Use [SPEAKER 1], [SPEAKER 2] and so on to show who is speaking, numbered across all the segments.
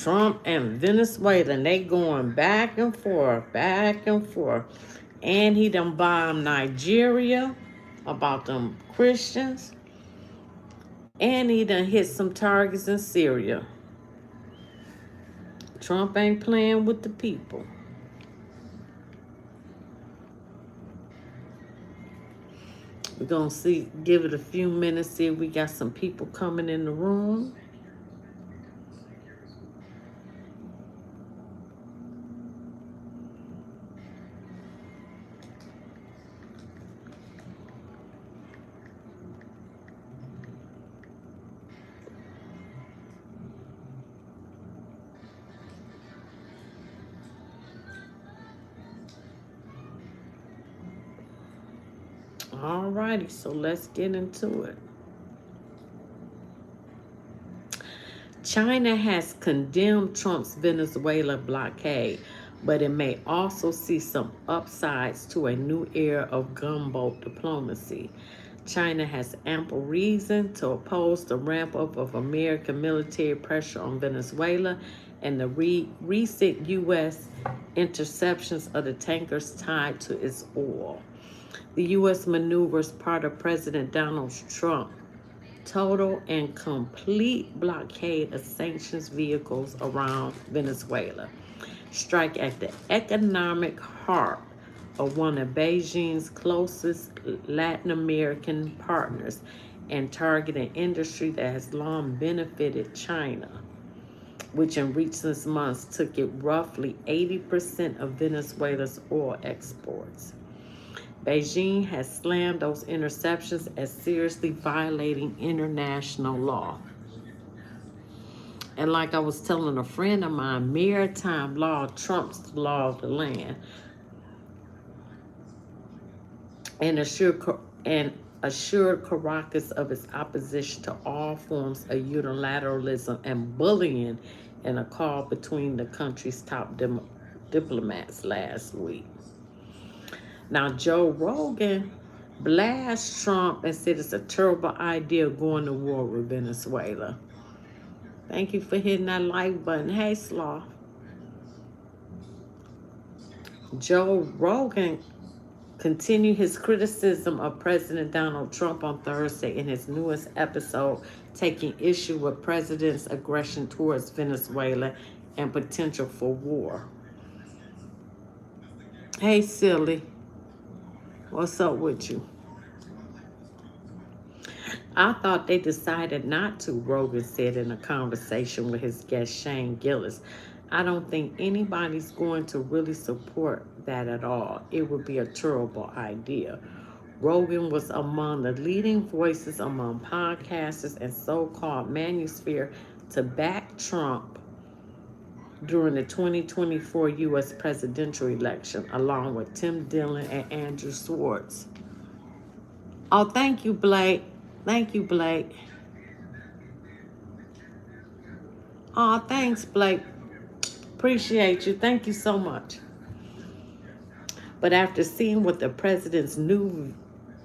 [SPEAKER 1] Trump and Venezuela, and they going back and forth, back and forth. And he done bombed Nigeria about them Christians. And he done hit some targets in Syria. Trump ain't playing with the people. We're gonna give it a few minutes, see if we got some people coming in the room. Alrighty, so let's get into it. China has condemned Trump's Venezuela blockade, but it may also see some upsides to a new era of gunboat diplomacy. China has ample reason to oppose the ramp up of American military pressure on Venezuela and the recent U.S. interceptions of the tankers tied to its oil. The U.S. maneuvers part of President Donald Trump's total and complete blockade of sanctions vehicles around Venezuela, strike at the economic heart of one of Beijing's closest Latin American partners, and target an industry that has long benefited China, which in recent months took it roughly 80% of Venezuela's oil exports. Beijing has slammed those interceptions as seriously violating international law. And like I was telling a friend of mine, maritime law trumps the law of the land, and assured Caracas of its opposition to all forms of unilateralism and bullying in a call between the country's top diplomats last week. Now, Joe Rogan blasted Trump and said it's a terrible idea going to war with Venezuela. Thank you for hitting that like button. Hey, Sloth. Joe Rogan continued his criticism of President Donald Trump on Thursday in his newest episode, taking issue with President's aggression towards Venezuela and potential for war. Hey, silly. What's up with you? I thought they decided not to, Rogan said in a conversation with his guest Shane Gillis. I don't think anybody's going to really support that at all. It would be a terrible idea. Rogan was among the leading voices among podcasters and so-called manosphere to back Trump during the 2024 U.S. presidential election, along with Tim Dillon and Andrew Schwartz. Oh, thank you, Blake. Thank you, Blake. Oh, thanks, Blake. Appreciate you. Thank you so much. But after seeing what the president's new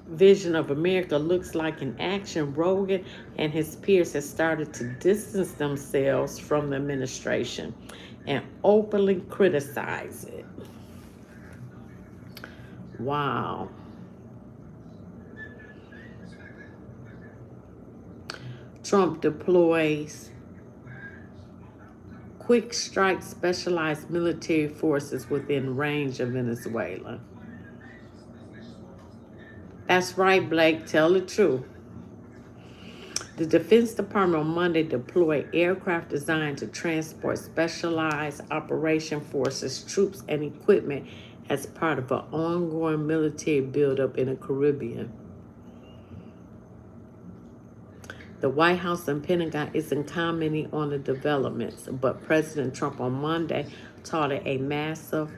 [SPEAKER 1] vision of America looks like in action, Rogan and his peers have started to distance themselves from the administration and openly criticize it. Wow. Trump deploys quick strike specialized military forces within range of Venezuela. That's right, Blake. Tell the truth. The Defense Department on Monday deployed aircraft designed to transport specialized operation forces, troops, and equipment as part of an ongoing military buildup in the Caribbean. The White House and Pentagon isn't commenting on the developments, but President Trump on Monday touted a massive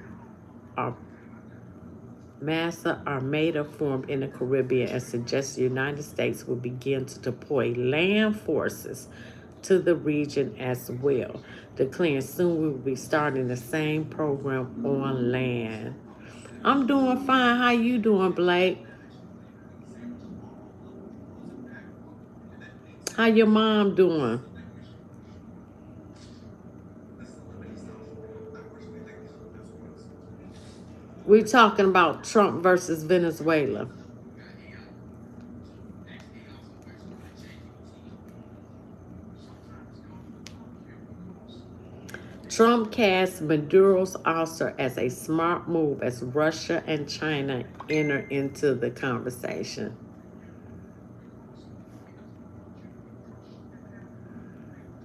[SPEAKER 1] armada formed in the Caribbean and suggested the United States will begin to deploy land forces to the region as well, declaring soon we will be starting the same program on land. I'm doing fine. How you doing, Blake? How your mom doing? We're talking about Trump versus Venezuela. Trump casts Maduro's ouster as a smart move as Russia and China enter into the conversation.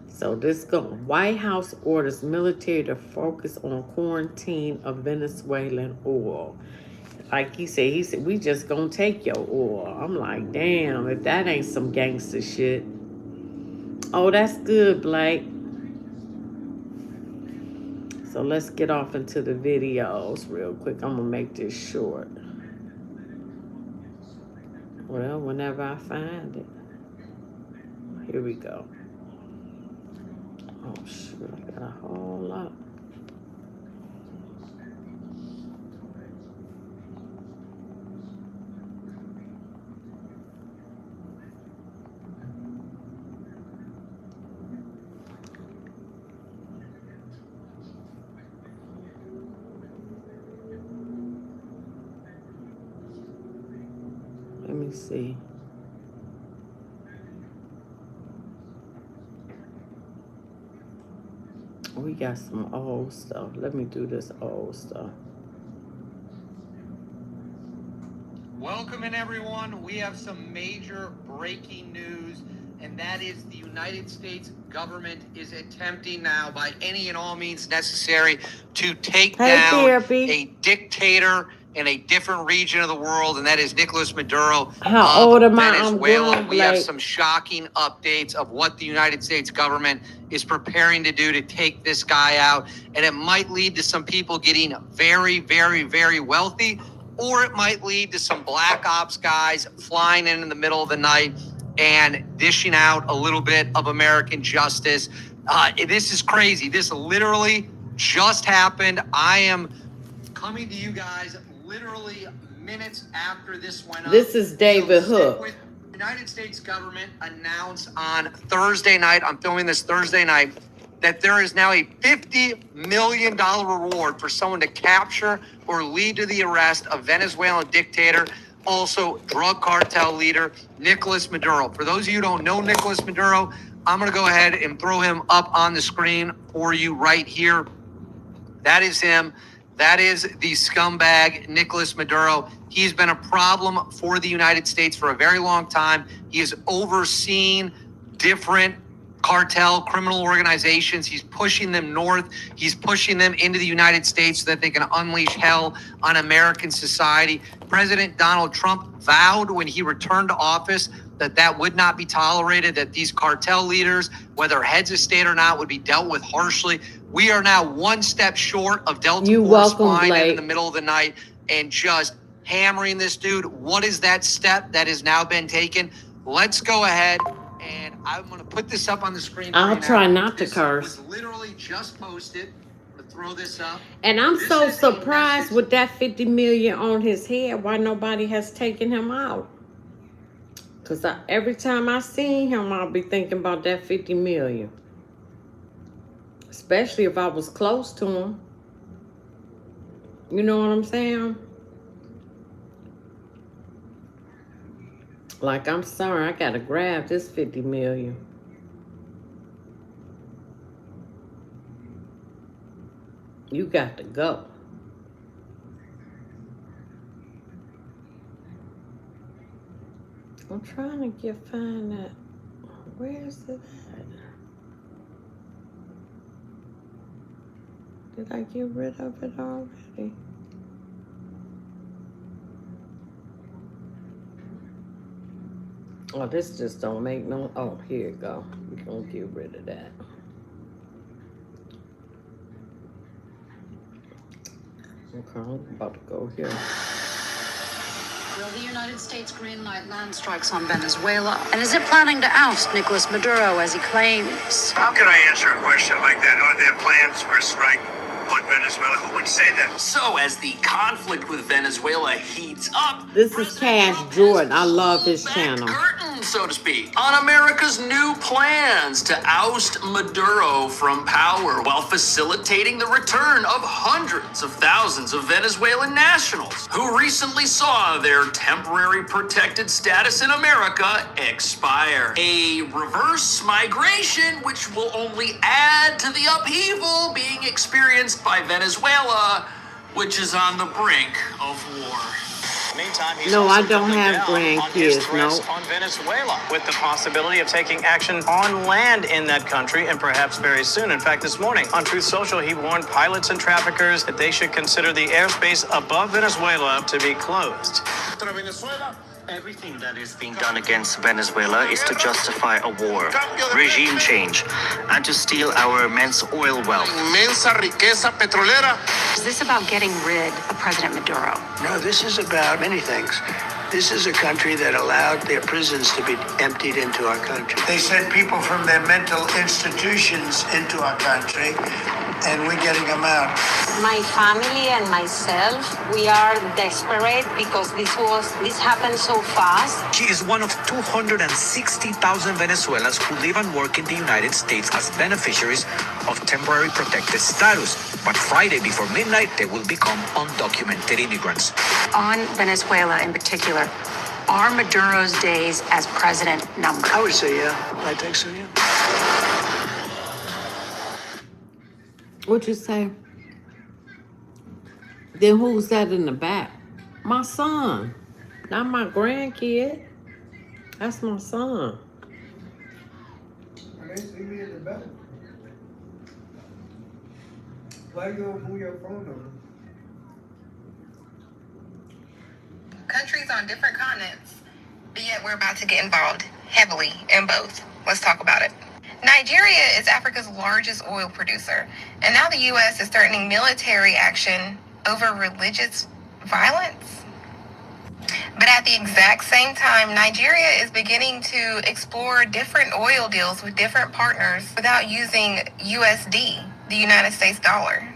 [SPEAKER 1] So this go. White House orders military to focus on quarantine of Venezuelan oil. Like he said, we just gonna take your oil. I'm like, damn, if that ain't some gangster shit. Oh, that's good, Blake. So let's get off into the videos real quick. I'm gonna make this short. Well, whenever I find it. Here we go. Oh shoot, I got a whole lot. Let me see. We got some old stuff. Let me do this old stuff.
[SPEAKER 2] Welcome in, everyone. We have some major breaking news, and that is the United States government is attempting now, by any and all means necessary, to take down a dictator in a different region of the world, and that is Nicolas Maduro of Venezuela. We have some shocking updates of what the United States government is preparing to do to take this guy out, and it might lead to some people getting very, very, very wealthy, or it might lead to some black ops guys flying in the middle of the night and dishing out a little bit of American justice. This is crazy. This literally just happened. I am coming to you guys literally minutes after this went up.
[SPEAKER 1] This is David Hook.
[SPEAKER 2] The United States government announced on Thursday night, I'm filming this Thursday night, that there is now a $50 million reward for someone to capture or lead to the arrest of Venezuelan dictator, also drug cartel leader, Nicolas Maduro. For those of you who don't know Nicolas Maduro, I'm going to go ahead and throw him up on the screen for you right here. That is him. That is the scumbag, Nicolas Maduro. He's been a problem for the United States for a very long time. He has overseen different cartel criminal organizations. He's pushing them north. He's pushing them into the United States so that they can unleash hell on American society. President Donald Trump vowed when he returned to office that that would not be tolerated, that these cartel leaders, whether heads of state or not, would be dealt with harshly. We are now one step short of Delta Force flying in the middle of the night and just hammering this dude. What is that step that has now been taken? Let's go ahead, and I'm going to put this up on the screen.
[SPEAKER 1] I'll try not to curse.
[SPEAKER 2] This was literally just posted. I'm going to throw this up.
[SPEAKER 1] And I'm so surprised with that 50 million on his head, why nobody has taken him out. Because every time I see him, I'll be thinking about that 50 million. Especially if I was close to him. You know what I'm saying? Like, I'm sorry, I gotta grab this 50 million. You got to go. I'm trying to find that. Where is it at? Did I get rid of it already? Oh, this just don't make no... Oh, here you go. We're going to get rid of that. Okay, I'm about to go here.
[SPEAKER 3] Will the United States greenlight land strikes on Venezuela? And is it planning to oust Nicolas Maduro, as he claims?
[SPEAKER 4] How can I answer a question like that? Are there plans for a strike on Venezuela? Who would say that?
[SPEAKER 5] So, as the conflict with Venezuela heats up...
[SPEAKER 1] This is Cash Jordan. I love his channel.
[SPEAKER 5] Curtain. button, so to speak, on America's new plans to oust Maduro from power while facilitating the return of hundreds of thousands of Venezuelan nationals who recently saw their temporary protected status in America expire. A reverse migration which will only add to the upheaval being experienced by Venezuela, which is on the brink of war.
[SPEAKER 6] Meantime, he's
[SPEAKER 1] No, I
[SPEAKER 6] also
[SPEAKER 1] don't
[SPEAKER 6] doubling
[SPEAKER 1] have
[SPEAKER 6] down on his
[SPEAKER 1] grandkids.
[SPEAKER 6] threats
[SPEAKER 1] No.
[SPEAKER 6] on Venezuela, with the possibility of taking action on land in that country, and perhaps very soon. In fact, this morning on Truth Social, he warned pilots and traffickers that they should consider the airspace above Venezuela to be closed.
[SPEAKER 7] Everything that is being done against Venezuela is to justify a war, regime change, and to steal our immense oil wealth.
[SPEAKER 8] Inmensa riqueza petrolera.
[SPEAKER 3] Is this about getting rid of President Maduro?
[SPEAKER 9] No, this is about many things. This is a country that allowed their prisons to be emptied into our country.
[SPEAKER 10] They sent people from their mental institutions into our country, and we're getting them out.
[SPEAKER 11] My family and myself, we are desperate because this happened so fast.
[SPEAKER 12] She is one of 260,000 Venezuelans who live and work in the United States as beneficiaries of temporary protected status. But Friday before midnight, they will become undocumented immigrants.
[SPEAKER 3] On Venezuela in particular, are Maduro's days as president numbered?
[SPEAKER 9] I would say, yeah. I think so, yeah.
[SPEAKER 1] What you say? Then who's that in the back? My son. Not my grandkid. That's my son.
[SPEAKER 10] I didn't see me in the back. Why you don't move your phone number?
[SPEAKER 13] Countries on different continents, but yet we're about to get involved heavily in both. Let's talk about it. Nigeria is Africa's largest oil producer, and now the U.S. is threatening military action over religious violence. But at the exact same time, Nigeria is beginning to explore different oil deals with different partners without using USD, the United States dollar.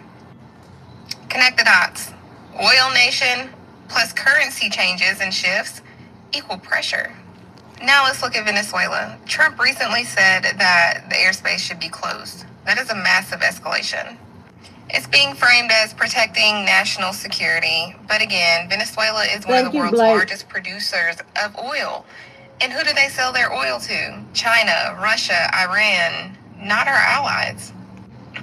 [SPEAKER 13] Connect the dots. Oil nation plus currency changes and shifts equal pressure. Now let's look at Venezuela. Trump recently said that the airspace should be closed. That is a massive escalation. It's being framed as protecting national security, but again, Venezuela is one of the world's largest producers of oil. And who do they sell their oil to? China, Russia, Iran, not our allies.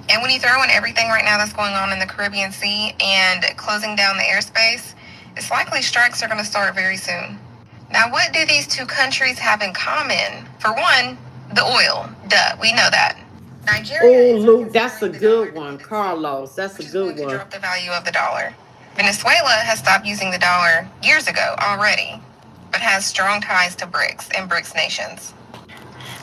[SPEAKER 13] And when you throw in everything right now that's going on in the Caribbean Sea and closing down the airspace, it's likely strikes are going to start very soon. Now, what do these two countries have in common? For one, the oil. Duh, we know that. Nigeria.
[SPEAKER 1] Oh, Luke, that's a good one. Carlos, that's a good one.
[SPEAKER 13] Drop the value of the dollar. Venezuela has stopped using the dollar years ago already, but has strong ties to BRICS and BRICS nations.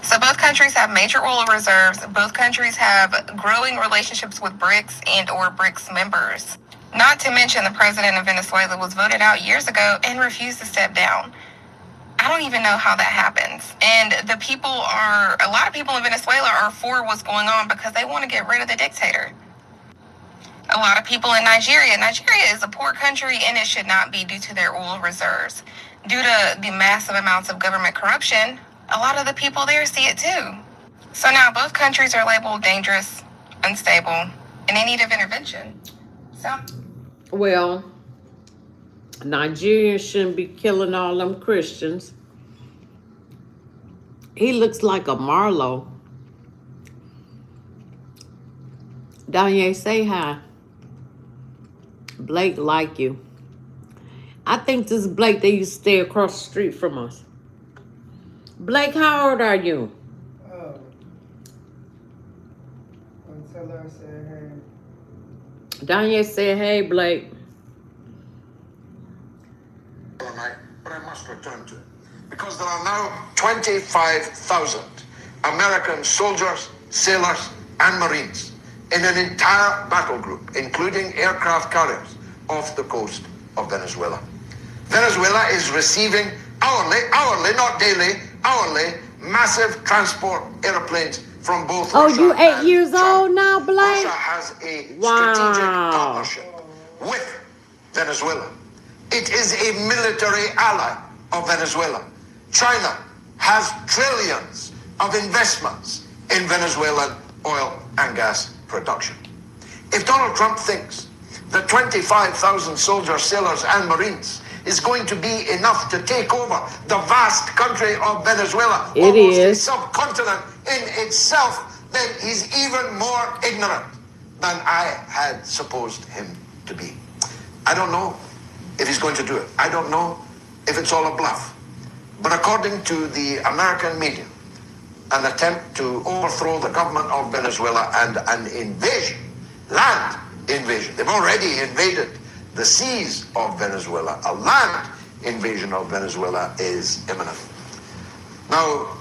[SPEAKER 13] So both countries have major oil reserves. Both countries have growing relationships with BRICS and or BRICS members. Not to mention the president of Venezuela was voted out years ago and refused to step down. I don't even know how that happens. And a lot of people in Venezuela are for what's going on because they want to get rid of the dictator. A lot of people in Nigeria is a poor country and it should not be due to their oil reserves. Due to the massive amounts of government corruption, a lot of the people there see it too. So now both countries are labeled dangerous, unstable, and in need of intervention.
[SPEAKER 1] Well, Nigerians shouldn't be killing all them Christians. He looks like a Marlowe. Danye, say hi. Blake like you. I think this is Blake. They used to stay across the street from us. Blake, how old are you?
[SPEAKER 10] Until I said, hey.
[SPEAKER 1] Danye said, hey, Blake.
[SPEAKER 8] But I must return to it. Because there are now 25,000 American soldiers, sailors, and Marines in an entire battle group, including aircraft carriers, off the coast of Venezuela. Venezuela is receiving hourly, not daily, hourly, massive transport airplanes from both
[SPEAKER 1] Oh,
[SPEAKER 8] Russia
[SPEAKER 1] you 8
[SPEAKER 8] and
[SPEAKER 1] years
[SPEAKER 8] China.
[SPEAKER 1] old now, Blake?
[SPEAKER 8] Russia has a strategic partnership with Venezuela. It is a military ally of Venezuela. China has trillions of investments in Venezuelan oil and gas production. If Donald Trump thinks that 25,000 soldiers, sailors, and Marines is going to be enough to take over the vast country of Venezuela,
[SPEAKER 1] It
[SPEAKER 8] almost a
[SPEAKER 1] is.
[SPEAKER 8] subcontinent in itself, then he's even more ignorant than I had supposed him to be. I don't know if he's going to do it. I don't know if it's all a bluff. But according to the American media, an attempt to overthrow the government of Venezuela and an invasion, land invasion. They've already invaded the seas of Venezuela. A land invasion of Venezuela is imminent. Now,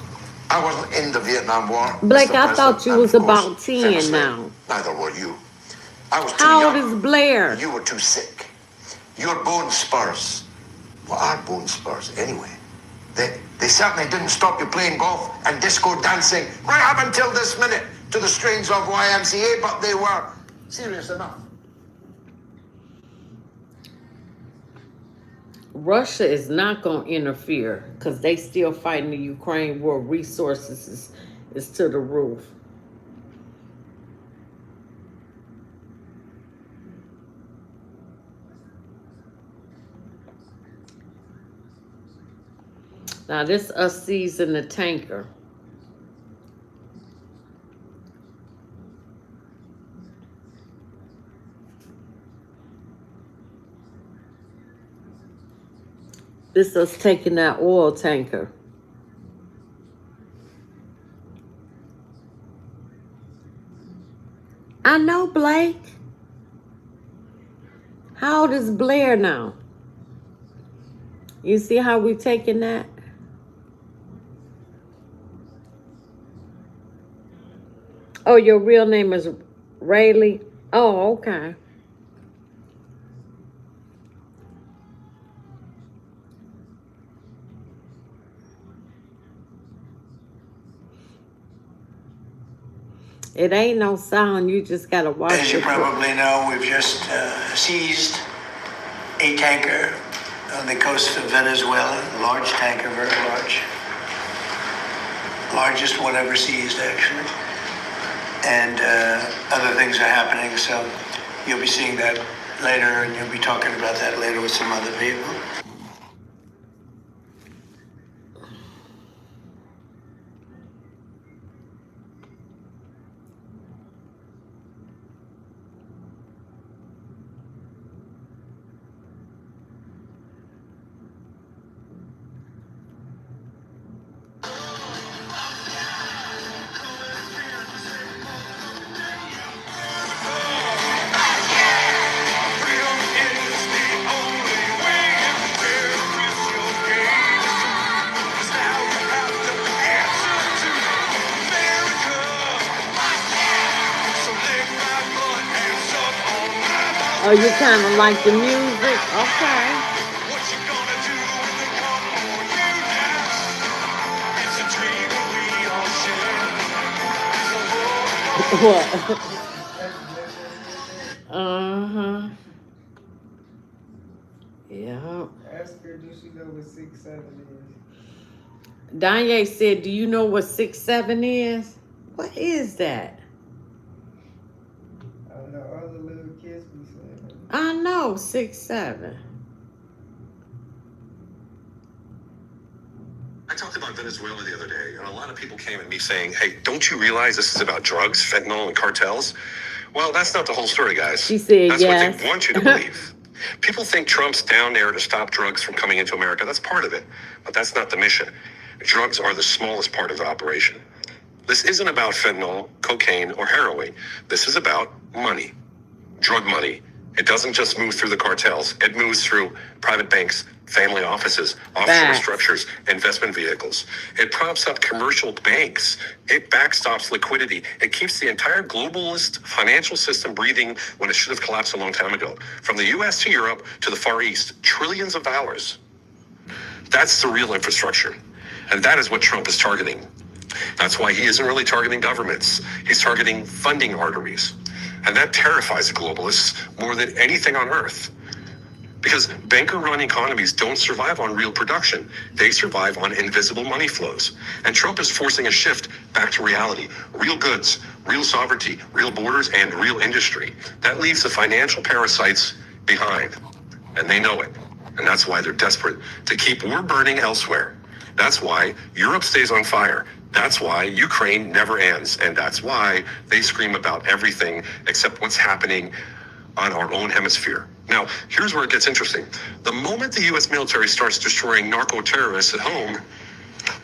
[SPEAKER 8] I wasn't in the Vietnam War.
[SPEAKER 1] Blake,
[SPEAKER 8] Mr.
[SPEAKER 1] I thought
[SPEAKER 8] President,
[SPEAKER 1] you
[SPEAKER 8] and
[SPEAKER 1] was
[SPEAKER 8] of course,
[SPEAKER 1] about 10
[SPEAKER 8] famously,
[SPEAKER 1] now.
[SPEAKER 8] neither were you. I was too
[SPEAKER 1] How old
[SPEAKER 8] young.
[SPEAKER 1] is Blair?
[SPEAKER 8] You were too sick. Your bone spurs. Well, our bone spurs anyway. They certainly didn't stop you playing golf and disco dancing right up until this minute to the strains of YMCA, but they were serious enough.
[SPEAKER 1] Russia is not going to interfere because they still fighting the Ukraine war. Resources is to the roof. Now this us seizing the tanker. This us taking that oil tanker. I know, Blake. How old is Blair now? You see how we taking that? Oh, your real name is Rayleigh? Oh, okay. It ain't no sound. You just got to watch it.
[SPEAKER 10] As you probably know, we've just seized a tanker on the coast of Venezuela. A large tanker, very large. Largest one ever seized, actually. And other things are happening, so you'll be seeing that later, and you'll be talking about that later with some other people.
[SPEAKER 1] Oh, you kind of like the music? Okay. What? Uh-huh. Yeah.
[SPEAKER 14] Ask her, do she know what 6'7" is?
[SPEAKER 1] Danye said, do you know what 6'7" is? What is that?
[SPEAKER 14] I don't know, all the little kids be saying it.
[SPEAKER 1] I know, 6'7".
[SPEAKER 15] I talked about Venezuela the other day, and a lot of people came at me saying, hey, don't you realize this is about drugs, fentanyl, and cartels? Well, that's not the whole story, guys.
[SPEAKER 1] She said
[SPEAKER 15] that's
[SPEAKER 1] yes.
[SPEAKER 15] what they want you to believe. People think Trump's down there to stop drugs from coming into America. That's part of it, but that's not the mission. Drugs are the smallest part of the operation. This isn't about fentanyl, cocaine, or heroin. This is about money, drug money. It doesn't just move through the cartels. It moves through private banks, family offices, offshore structures, investment vehicles. It props up commercial banks. It backstops liquidity. It keeps the entire globalist financial system breathing when it should have collapsed a long time ago. From the US to Europe to the Far East, trillions of dollars. That's the real infrastructure. And that is what Trump is targeting. That's why he isn't really targeting governments. He's targeting funding arteries. And that terrifies the globalists more than anything on earth. Because banker-run economies don't survive on real production. They survive on invisible money flows. And Trump is forcing a shift back to reality. Real goods, real sovereignty, real borders, and real industry. That leaves the financial parasites behind. And they know it. And that's why they're desperate to keep war burning elsewhere. That's why Europe stays on fire. That's why Ukraine never ends. And that's why they scream about everything except what's happening on our own hemisphere. Now, here's where it gets interesting. The moment the U.S. military starts destroying narco-terrorists at home,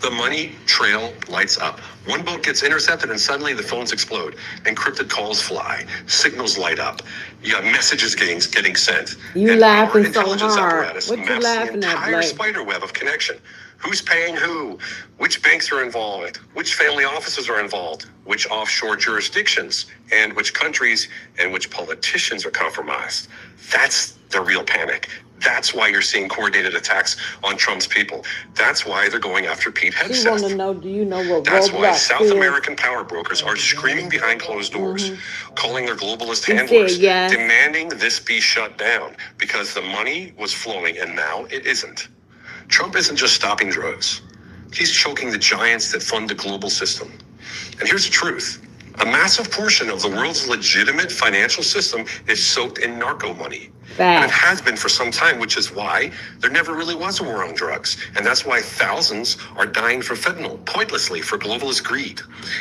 [SPEAKER 15] the money trail lights up. One boat gets intercepted and suddenly the phones explode. Encrypted calls fly. Signals light up. You got messages getting sent.
[SPEAKER 1] You
[SPEAKER 15] And our
[SPEAKER 1] laughing so
[SPEAKER 15] intelligence
[SPEAKER 1] hard.
[SPEAKER 15] apparatus
[SPEAKER 1] What you
[SPEAKER 15] maps the
[SPEAKER 1] laughing at,
[SPEAKER 15] entire
[SPEAKER 1] Blake?
[SPEAKER 15] spider web of connection. Who's paying who? Which banks are involved? Which family offices are involved? Which offshore jurisdictions? And which countries and which politicians are compromised? That's the real panic. That's why you're seeing coordinated attacks on Trump's people. That's why they're going after Pete
[SPEAKER 1] She want
[SPEAKER 15] Hegseth.
[SPEAKER 1] to know, do you know what
[SPEAKER 15] That's why
[SPEAKER 1] Roblox
[SPEAKER 15] South
[SPEAKER 1] is?
[SPEAKER 15] American power brokers are screaming behind closed doors, calling their globalist
[SPEAKER 1] He
[SPEAKER 15] handlers,
[SPEAKER 1] said yes.
[SPEAKER 15] demanding this be shut down because the money was flowing and now it isn't. Trump isn't just stopping drugs. He's choking the giants that fund the global system. And here's the truth. A massive portion of the world's legitimate financial system is soaked in narco money. And it has been for some time, which is why there never really was a war on drugs. And that's why thousands are dying from fentanyl, pointlessly, for globalist greed.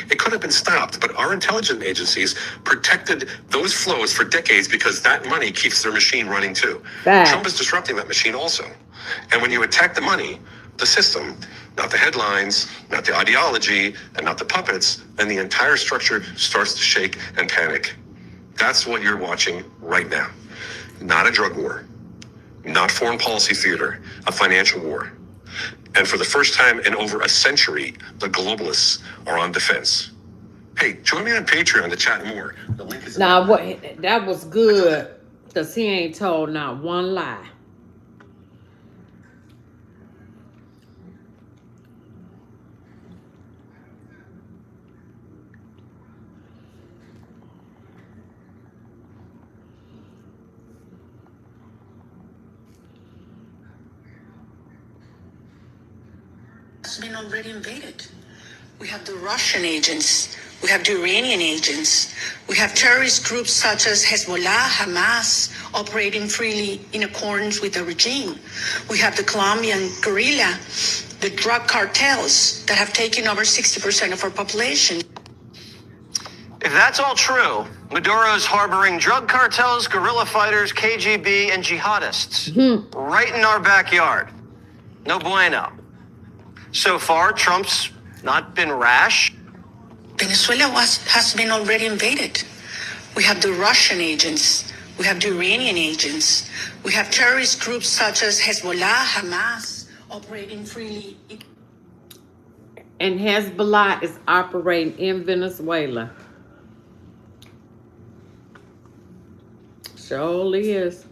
[SPEAKER 15] It could have been stopped, but our intelligence agencies protected those flows for decades because that money keeps their machine running too. Trump is disrupting that machine also. And when you attack the money, the system, not the headlines, not the ideology, and not the puppets, then the entire structure starts to shake and panic. That's what you're watching right now. Not a drug war, not foreign policy theater, a financial war. And for the first time in over a century, the globalists are on defense. Hey, join me on Patreon to chat more. The link is
[SPEAKER 1] Now, what? That was good, because he ain't told not one lie.
[SPEAKER 16] Has been already invaded. We have the Russian agents, we have the Iranian agents, we have terrorist groups such as Hezbollah, Hamas, operating freely in accordance with the regime. We have the Colombian guerrilla, the drug cartels that have taken over 60% of our population.
[SPEAKER 6] If that's all true, Maduro's harboring drug cartels, guerrilla fighters, KGB, and jihadists right in our backyard. No bueno. So far, Trump's not been rash.
[SPEAKER 16] Venezuela has been already invaded. We have the Russian agents, we have the Iranian agents, we have terrorist groups such as Hezbollah, Hamas, operating freely.
[SPEAKER 1] And Hezbollah is operating in Venezuela. Surely is.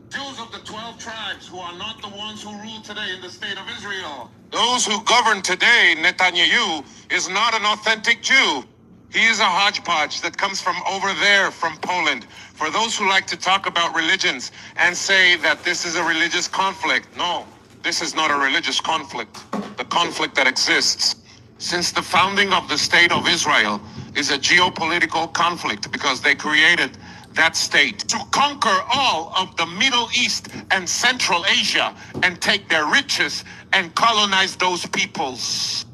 [SPEAKER 8] Jews of the 12 tribes who are not the ones who rule today in the state of Israel. Those who govern today, Netanyahu, is not an authentic Jew. He is a hodgepodge that comes from over there, from Poland. For those who like to talk about religions and say that this is a religious conflict, no, this is not a religious conflict. The conflict that exists since the founding of the state of Israel is a geopolitical conflict because they created that state to conquer all of the Middle East and Central Asia and take their riches and colonize those peoples.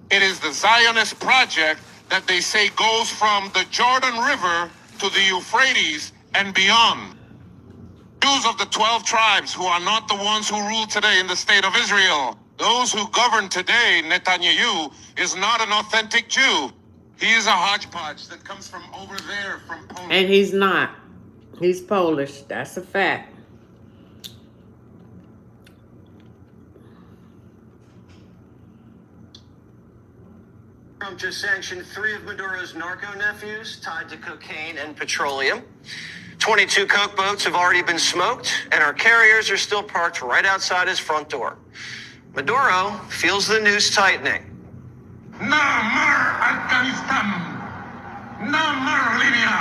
[SPEAKER 8] It is the Zionist project that they say goes from the Jordan River to the Euphrates and beyond. Jews of the 12 tribes who are not the ones who rule today in the state of Israel. Those who govern today, Netanyahu, is not an authentic Jew. He is a hodgepodge that comes from over there, from Poland.
[SPEAKER 1] And he's not. He's Polish. That's a fact.
[SPEAKER 6] Trump just sanctioned 3 of Maduro's narco nephews tied to cocaine and petroleum. 22 coke boats have already been smoked, and our carriers are still parked right outside his front door. Maduro feels the noose tightening.
[SPEAKER 8] Namar Afghanistan. No more Libya.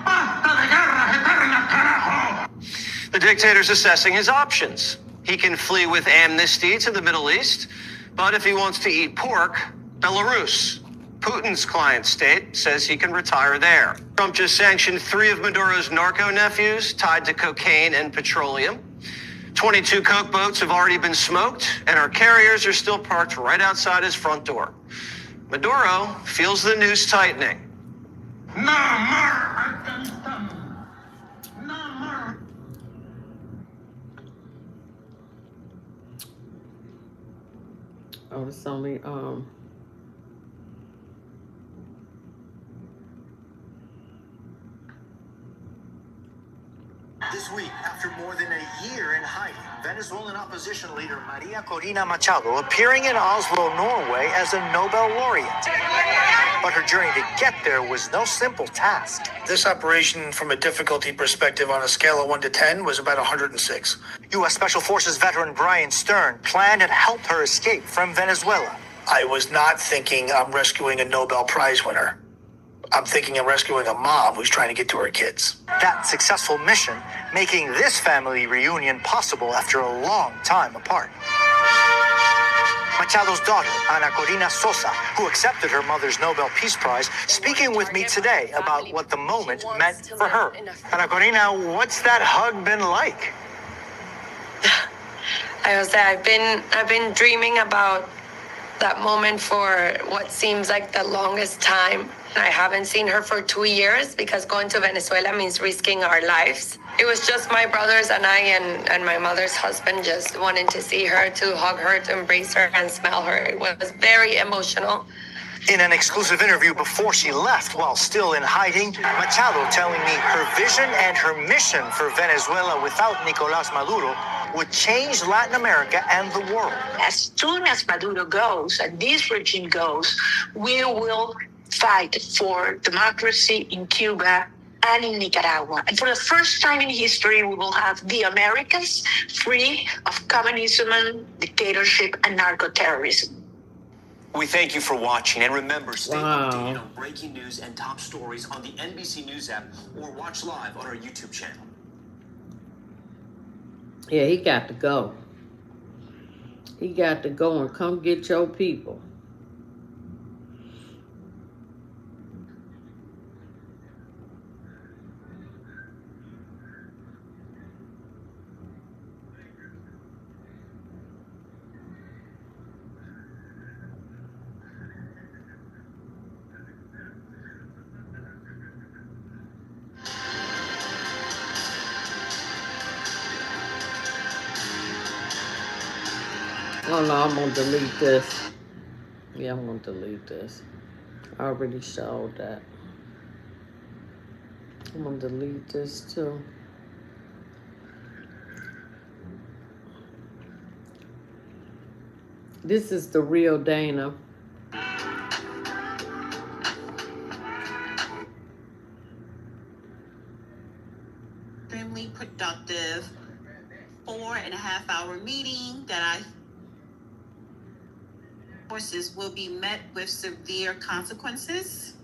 [SPEAKER 8] Basta de guerras eternas, carajo.
[SPEAKER 6] The dictator's assessing his options. He can flee with amnesty to the Middle East, but if he wants to eat pork, Belarus. Putin's client state says he can retire there. Trump just sanctioned 3 of Maduro's narco nephews tied to cocaine and petroleum. 22 coke boats have already been smoked, and our carriers are still parked right outside his front door. Maduro feels the noose tightening.
[SPEAKER 8] No more Afghanistan. No more.
[SPEAKER 1] Oh, it's only
[SPEAKER 17] This week, after more than a year in hiding, Venezuelan opposition leader Maria Corina Machado appearing in Oslo, Norway as a Nobel laureate. But her journey to get there was no simple task.
[SPEAKER 10] This operation, from a difficulty perspective on a scale of 1 to 10, was about 106.
[SPEAKER 17] U.S. Special Forces veteran Brian Stern planned and helped her escape from Venezuela.
[SPEAKER 10] I was not thinking I'm rescuing a Nobel Prize winner. I'm thinking I'm rescuing a mom who's trying to get to her kids.
[SPEAKER 17] That successful mission making this family reunion possible after a long time apart. Machado's daughter, Ana Corina Sosa, who accepted her mother's Nobel Peace Prize, speaking with me today about what the moment meant for her. Ana Corina, what's that hug been like?
[SPEAKER 11] I will say I've been dreaming about that moment for what seems like the longest time. I haven't seen her for 2 years because going to Venezuela means risking our lives. It was just my brothers and I and my mother's husband just wanting to see her, to hug her, to embrace her and smell her. It was very emotional.
[SPEAKER 17] In an exclusive interview before she left while still in hiding, Machado telling me her vision and her mission for Venezuela without Nicolás Maduro would change Latin America and the world.
[SPEAKER 16] As soon as Maduro goes and this regime goes, we will fight for democracy in Cuba and in Nicaragua. And for the first time in history, we will have the Americas free of communism, dictatorship, and narco-terrorism.
[SPEAKER 17] We thank you for watching, and remember, stay
[SPEAKER 1] Wow.
[SPEAKER 17] updated on breaking news and top stories on the NBC News app or watch live on our YouTube channel.
[SPEAKER 1] Yeah, he got to go. He got to go and come get your people. Oh no, I'm gonna delete this. Yeah, I'm gonna delete this. I already showed that. I'm gonna delete this too. This is the real Dana.
[SPEAKER 18] Extremely productive 4.5-hour meeting that forces will be met with severe consequences.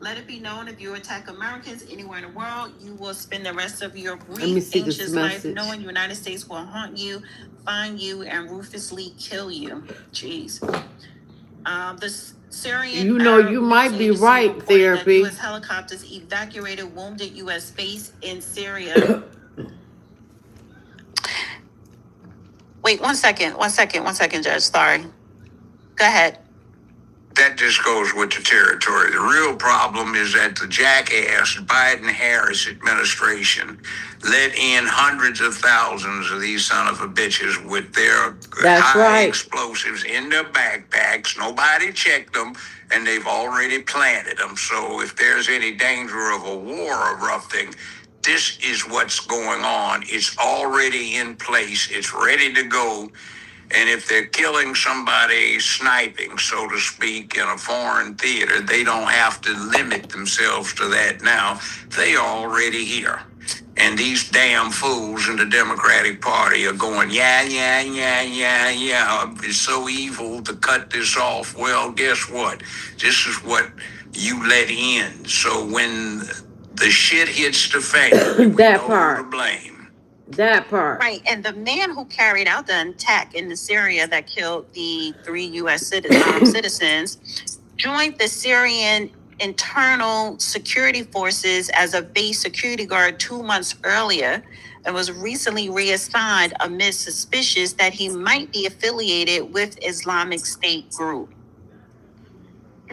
[SPEAKER 18] Let it be known, if you attack Americans anywhere in the world, you will spend the rest of your brief, anxious life knowing the United States will hunt you, find you, and ruthlessly kill you. Jeez. The Syrian
[SPEAKER 1] You know, you might be right, Therapy.
[SPEAKER 18] U.S. helicopters evacuated wounded U.S. base in Syria. Wait, one second, Judge. Sorry. Go ahead.
[SPEAKER 4] That just goes with the territory. The real problem is that the jackass Biden-Harris administration let in hundreds of thousands of these son of a bitches with their high explosives in their backpacks. Nobody checked them, and they've already planted them. So if there's any danger of a war erupting, this is what's going on. It's already in place. It's ready to go. And if they're killing somebody sniping, so to speak, in a foreign theater, they don't have to limit themselves to that now. They are already here. And these damn fools in the Democratic Party are going, yeah. It's so evil to cut this off. Well, guess what? This is what you let in. So when the shit hits the fan,
[SPEAKER 1] That
[SPEAKER 4] we know
[SPEAKER 1] part.
[SPEAKER 4] who to blame.
[SPEAKER 1] That part.
[SPEAKER 18] Right. And the man who carried out the attack in Syria that killed the 3 U.S. citizens joined the Syrian internal security forces as a base security guard 2 months earlier and was recently reassigned amid suspicions that he might be affiliated with Islamic State group.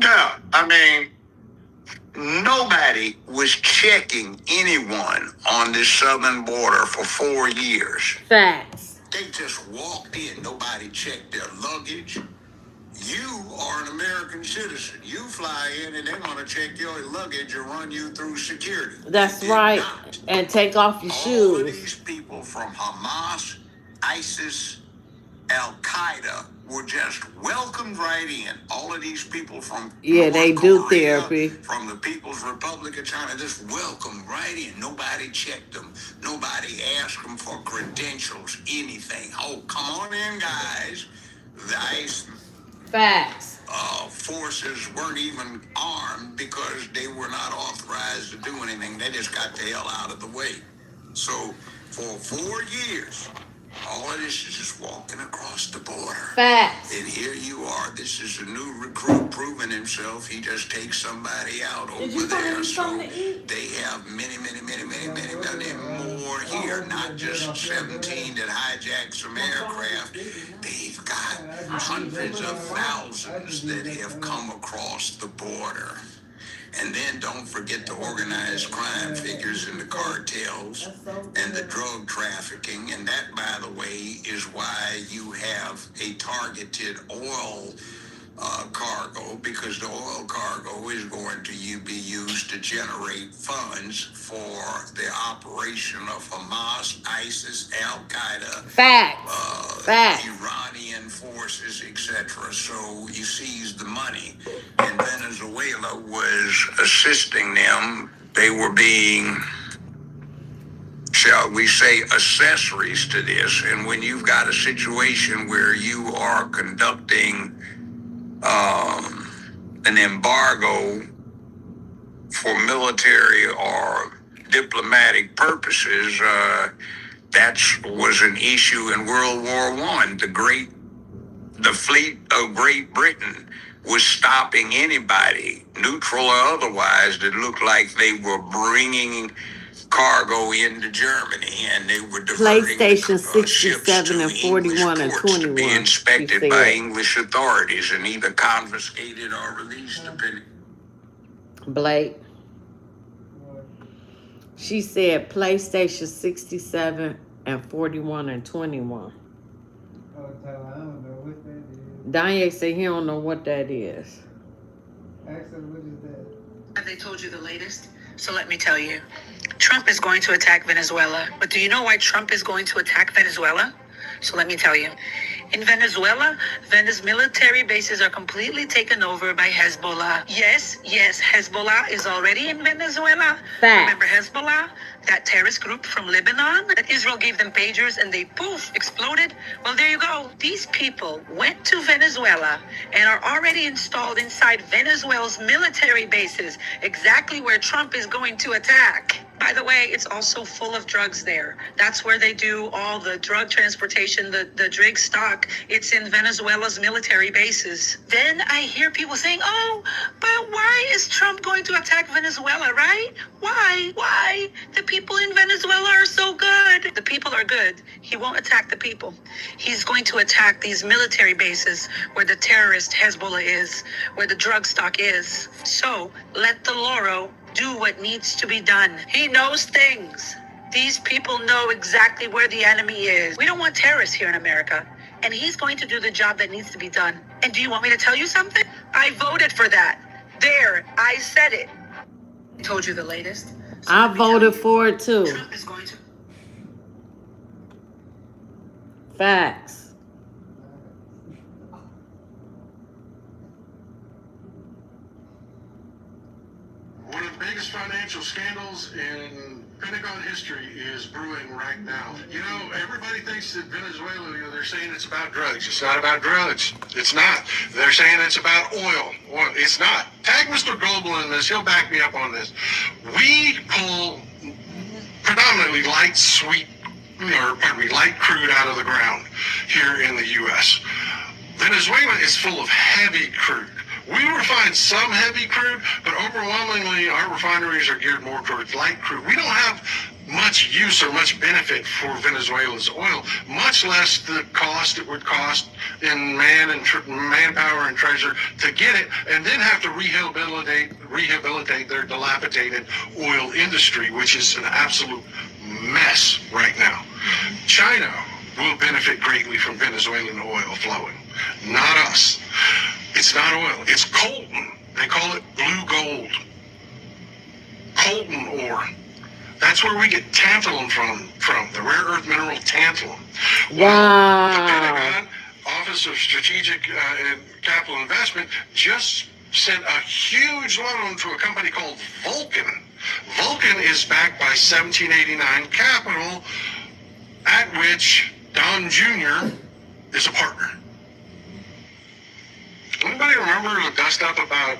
[SPEAKER 4] Yeah, I mean, nobody was checking anyone on this southern border for 4 years.
[SPEAKER 1] Facts.
[SPEAKER 4] They just walked in. Nobody checked their luggage. You are an American citizen. You fly in and they want to check your luggage and run you through security.
[SPEAKER 1] That's right.
[SPEAKER 4] Not.
[SPEAKER 1] And take off your
[SPEAKER 4] All of
[SPEAKER 1] shoes.
[SPEAKER 4] these people from Hamas, ISIS, Al-Qaeda were just welcomed right in. All of these people from
[SPEAKER 1] Yeah, they
[SPEAKER 4] North
[SPEAKER 1] do
[SPEAKER 4] Korea,
[SPEAKER 1] therapy.
[SPEAKER 4] from the People's Republic of China, just welcomed right in. Nobody checked them. Nobody asked them for credentials, anything. Oh, come on in, guys. The ICE
[SPEAKER 1] Facts.
[SPEAKER 4] forces weren't even armed because they were not authorized to do anything. They just got the hell out of the way. So for 4 years, all of this is just walking across the border.
[SPEAKER 1] Facts.
[SPEAKER 4] And here you are. This is a new recruit proving himself. He just takes somebody out over there. So they have many more here. Not just 17 that hijacked some aircraft. They've got hundreds of thousands that have come across the border. And then don't forget the organized crime figures and the cartels and the drug trafficking. And that, by the way, is why you have a targeted oil cargo, because the oil cargo is going to be used to generate funds for the operation of Hamas, ISIS, Al-Qaeda,
[SPEAKER 1] Facts.
[SPEAKER 4] Iranian forces, etc. So you seize the money. And Venezuela was assisting them. They were being, shall we say, accessories to this. And when you've got a situation where you are conducting an embargo for military or diplomatic purposes, that was an issue in World War I. The fleet of Great Britain was stopping anybody, neutral or otherwise, that looked like they were bringing cargo into Germany, and they were diverting
[SPEAKER 1] PlayStation
[SPEAKER 4] ships
[SPEAKER 1] 67
[SPEAKER 4] to
[SPEAKER 1] and
[SPEAKER 4] English
[SPEAKER 1] 41 and
[SPEAKER 4] ports to
[SPEAKER 1] 21.
[SPEAKER 4] be inspected by English authorities and either confiscated or released, depending.
[SPEAKER 1] Blake. She said PlayStation 67 and 41 and 21.
[SPEAKER 14] Oh, Tyler, I don't know what that is.
[SPEAKER 1] Danye said he don't know what that is.
[SPEAKER 14] Actually, what is that?
[SPEAKER 16] Have they told you the latest? So let me tell you. Trump is going to attack Venezuela. But do you know why Trump is going to attack Venezuela? So let me tell you. In Venezuela, Venezuela's military bases are completely taken over by Hezbollah. Yes, Hezbollah is already in Venezuela.
[SPEAKER 1] Fact.
[SPEAKER 16] Remember Hezbollah? That terrorist group from Lebanon? That Israel gave them pagers and they poof, exploded? Well, there you go. These people went to Venezuela and are already installed inside Venezuela's military bases, exactly where Trump is going to attack. By the way, it's also full of drugs there. That's where they do all the drug transportation, the drug stock. It's in Venezuela's military bases. Then I hear people saying, oh, but why is Trump going to attack Venezuela, right? Why? The people in Venezuela are so good. The people are good. He won't attack the people. He's going to attack these military bases where the terrorist Hezbollah is, where the drug stock is. So let the Loro do what needs to be done. He knows things. These people know exactly where the enemy is. We don't want terrorists here in America. And he's going to do the job that needs to be done. And do you want me to tell you something? I voted for that. There, I said it. I told you the latest. So
[SPEAKER 1] I voted for it too.
[SPEAKER 16] Trump is going to...
[SPEAKER 1] Facts.
[SPEAKER 8] We'll biggest financial scandals in Pentagon history is brewing right now. You know, everybody thinks that Venezuela, they're saying it's about drugs. It's not about drugs. It's not. They're saying it's about oil. It's not. Tag Mr. Global in this. He'll back me up on this. We pull predominantly light crude out of the ground here in the U.S. Venezuela is full of heavy crude. We refine some heavy crude, but overwhelmingly our refineries are geared more towards light crude. We don't have much use or much benefit for Venezuela's oil, much less the cost it would cost in manpower and treasure to get it, and then have to rehabilitate their dilapidated oil industry, which is an absolute mess right now. China will benefit greatly from Venezuelan oil flowing, not us. It's not oil, it's coltan. They call it blue gold. Coltan ore. That's where we get tantalum from the rare earth mineral tantalum.
[SPEAKER 1] Wow.
[SPEAKER 8] The Pentagon Office of Strategic and Capital Investment just sent a huge loan to a company called Vulcan. Vulcan is backed by 1789 Capital, at which Don Jr. is a partner. Anybody remember the dust up about,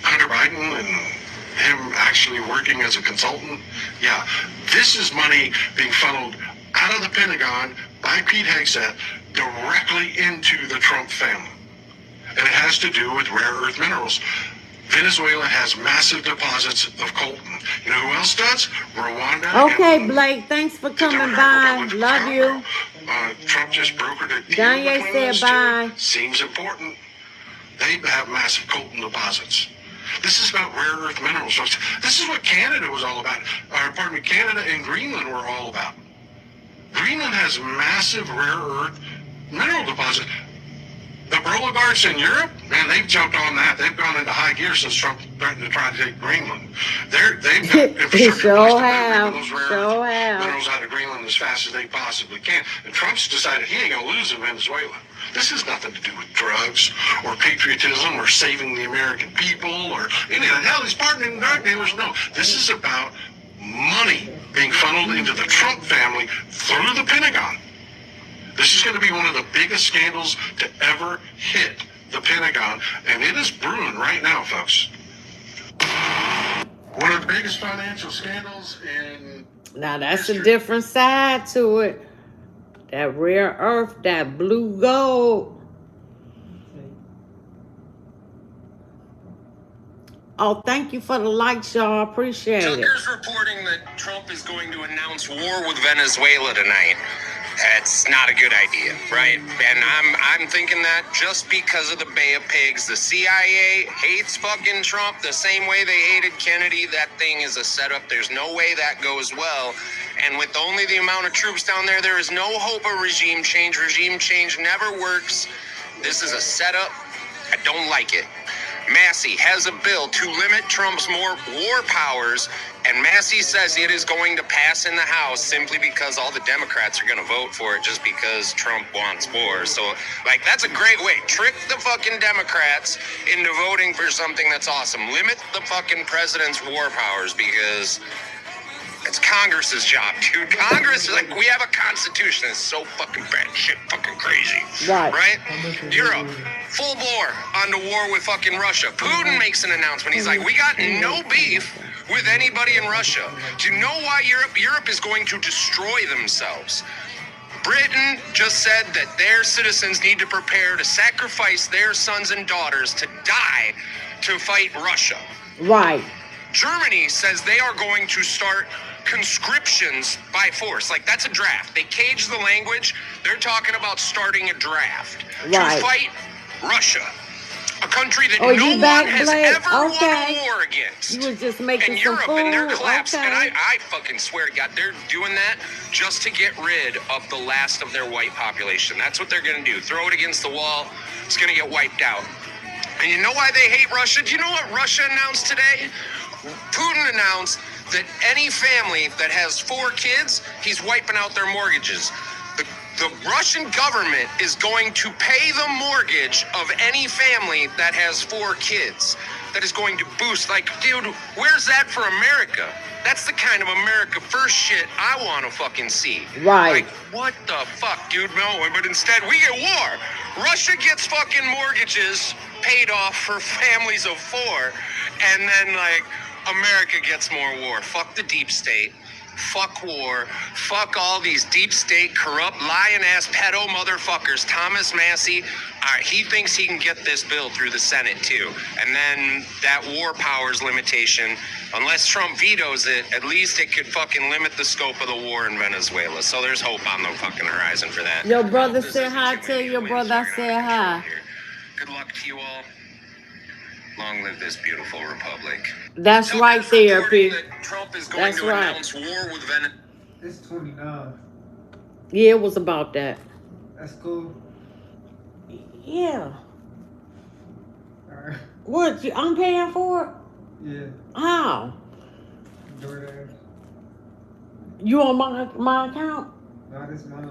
[SPEAKER 8] Hunter Biden and him actually working as a consultant? Yeah, this is money being funneled out of the Pentagon by Pete Hegseth directly into the Trump family. And it has to do with rare earth minerals. Venezuela has massive deposits of coltan. You know who else does? Rwanda.
[SPEAKER 1] Okay, Blake, thanks for coming by. Love you.
[SPEAKER 8] Trump just brokered a deal
[SPEAKER 1] Danye
[SPEAKER 8] between
[SPEAKER 1] said
[SPEAKER 8] those
[SPEAKER 1] bye.
[SPEAKER 8] two. Seems important. They have massive coltan deposits. This is about rare earth minerals. This is what Canada was all about. Canada and Greenland were all about. Greenland has massive rare earth mineral deposits. The oligarchs in Europe, man, they've jumped on that. They've gone into high gear since Trump threatened to try to take Greenland. They've got infrastructure in place to move those rare earth minerals out of Greenland as fast as they possibly can. And Trump's decided he ain't gonna lose in Venezuela. This has nothing to do with drugs or patriotism or saving the American people or any of that. Hell, he's partnering drug dealers. No, this is about money being funneled into the Trump family through the Pentagon. This is going to be one of the biggest scandals to ever hit the Pentagon, and it is brewing right now, folks. One of the biggest financial scandals in...
[SPEAKER 1] Now, that's a different side to it. That rare earth, that blue gold. Oh, thank you for the likes, y'all. Appreciate it.
[SPEAKER 19] Tucker's reporting that Trump is going to announce war with Venezuela tonight. It's not a good idea, right? And I'm thinking that just because of the Bay of Pigs, the CIA hates fucking Trump the same way they hated Kennedy. That thing is a setup. There's no way that goes well. And with only the amount of troops down there, there is no hope of regime change. Regime change never works. This is a setup. I don't like it. Massey has a bill to limit Trump's more war powers, and Massey says it is going to pass in the House simply because all the Democrats are going to vote for it just because Trump wants war. So, that's a great way. Trick the fucking Democrats into voting for something that's awesome. Limit the fucking president's war powers because it's Congress's job, dude. Congress, we have a constitution that's so fucking bad shit, fucking crazy. Right? Europe, full bore on the war with fucking Russia. Putin makes an announcement. He's like, we got no beef with anybody in Russia. Do you know why Europe is going to destroy themselves? Britain just said that their citizens need to prepare to sacrifice their sons and daughters to die to fight Russia.
[SPEAKER 1] Right.
[SPEAKER 19] Germany says they are going to start conscriptions by force. That's a draft. They cage the language. They're talking about starting a draft to fight Russia, a country that no one has ever won a war against.
[SPEAKER 1] You were just making
[SPEAKER 19] and Europe
[SPEAKER 1] some
[SPEAKER 19] and their collapse.
[SPEAKER 1] Okay.
[SPEAKER 19] And I fucking swear to God, they're doing that just to get rid of the last of their white population. That's what they're going to do. Throw it against the wall. It's going to get wiped out. And you know why they hate Russia? Do you know what Russia announced today? Putin announced that any family that has 4 kids, he's wiping out their mortgages. The Russian government is going to pay the mortgage of any family that has 4 kids. that is going to boost. Like, dude, where's that for America? That's the kind of America first shit I want to fucking see.
[SPEAKER 1] Right.
[SPEAKER 19] Like, what the fuck, dude? No, but instead we get war. Russia gets fucking mortgages paid off for families of 4, and then like America gets more war. Fuck the deep state. Fuck war. Fuck all these deep state, corrupt, lying-ass pedo motherfuckers. Thomas Massey, he thinks he can get this bill through the Senate, too. And then that war powers limitation, unless Trump vetoes it, at least it could fucking limit the scope of the war in Venezuela. So there's hope on the fucking horizon for that.
[SPEAKER 1] Your brother said hi. Tell your brother I said hi.
[SPEAKER 19] Good luck to you all. Long live this beautiful republic.
[SPEAKER 1] That's right there, P.
[SPEAKER 19] Trump is going
[SPEAKER 1] That's
[SPEAKER 19] to
[SPEAKER 1] right.
[SPEAKER 19] announce war with Venezuela.
[SPEAKER 14] It's 29.
[SPEAKER 1] Yeah, it was about that.
[SPEAKER 14] That's cool.
[SPEAKER 1] Yeah.
[SPEAKER 14] Alright.
[SPEAKER 1] What? I'm paying for it?
[SPEAKER 14] Yeah.
[SPEAKER 1] How?
[SPEAKER 14] DoorDash.
[SPEAKER 1] You on my account?
[SPEAKER 14] No, this mine.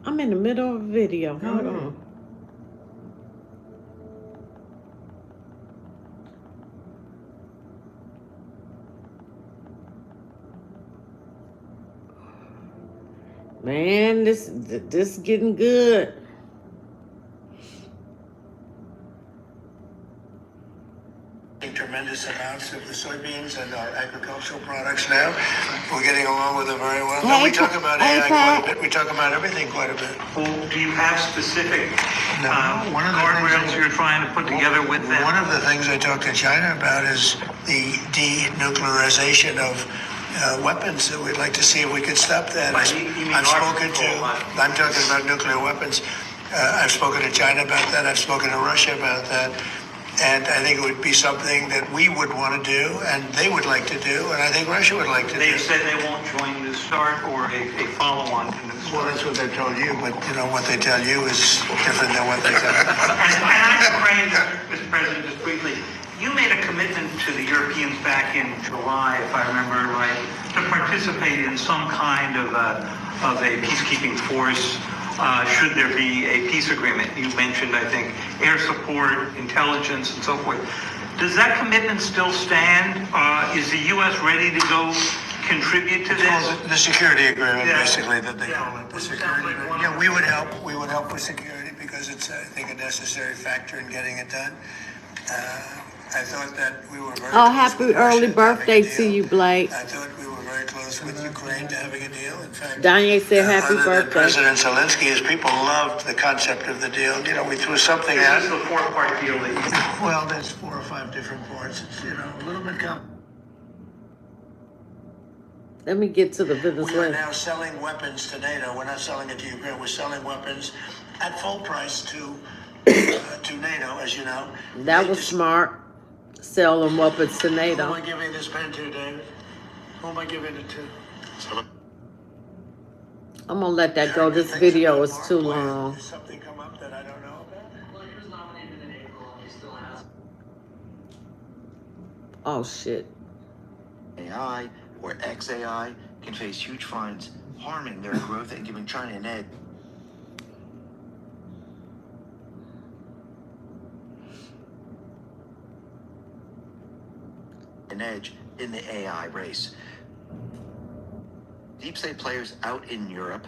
[SPEAKER 1] I'm in the middle of a video. Hold on. Man, this getting good.
[SPEAKER 10] Tremendous amounts of the soybeans and our agricultural products now. We're getting along with it very well.
[SPEAKER 1] Hey,
[SPEAKER 10] we talk about
[SPEAKER 1] hey,
[SPEAKER 10] AI quite a bit. We talk about everything quite a bit.
[SPEAKER 17] Well, do you have specific
[SPEAKER 10] One of the
[SPEAKER 17] guardrails
[SPEAKER 10] things
[SPEAKER 17] you're trying to put together with them?
[SPEAKER 10] One of the things I talked to China about is the denuclearization of weapons. That we'd like to see if we could stop that. I'm talking about nuclear weapons. I've spoken to China about that. I've spoken to Russia about that. And I think it would be something that we would want to do, and they would like to do, and I think Russia would like to do.
[SPEAKER 17] They've said they won't join the START or a follow-on to the START.
[SPEAKER 10] Well, that's what they told you, but you know what they tell you is different than what they tell you.
[SPEAKER 17] And I'm afraid, Mr. President, just briefly, you made a commitment to the Europeans back in July, if I remember right, to participate in some kind of a peacekeeping force. Should there be a peace agreement? You mentioned, I think, air support, intelligence, and so forth. Does that commitment still stand? Is the U.S. ready to go contribute to this?
[SPEAKER 10] Well, the security agreement, basically, that they call it, the security agreement. Yeah, we would help. We would help with security because it's, I think, a necessary factor in getting it done. I thought that we were very close
[SPEAKER 1] happy
[SPEAKER 10] with
[SPEAKER 1] early
[SPEAKER 10] Russia
[SPEAKER 1] birthday to you, Blake.
[SPEAKER 10] I thought we were very close with Ukraine to having a deal. In fact,
[SPEAKER 1] Danye said happy
[SPEAKER 10] other than
[SPEAKER 1] birthday.
[SPEAKER 10] President Zelensky, his people loved the concept of the deal. You know, we threw something out.
[SPEAKER 17] This is the 4-part deal that you...
[SPEAKER 10] Well, there's 4 or 5 different parts. It's, you know, a little bit complicated.
[SPEAKER 1] Let me get to the
[SPEAKER 10] We are
[SPEAKER 1] Venezuela.
[SPEAKER 10] now selling weapons to NATO. We're not selling it to Ukraine. We're selling weapons at full price to NATO, as you know.
[SPEAKER 1] That was smart. Selling weapons to
[SPEAKER 10] Who
[SPEAKER 1] NATO.
[SPEAKER 10] am I giving this pen to, David? Who am I giving it to?
[SPEAKER 1] I'm gonna let that go. This video is too long.
[SPEAKER 10] Did something come up that I don't know about?
[SPEAKER 1] Oh shit.
[SPEAKER 20] AI or XAI can face huge fines, harming their growth and giving China an edge in the AI race. Deep state players out in Europe,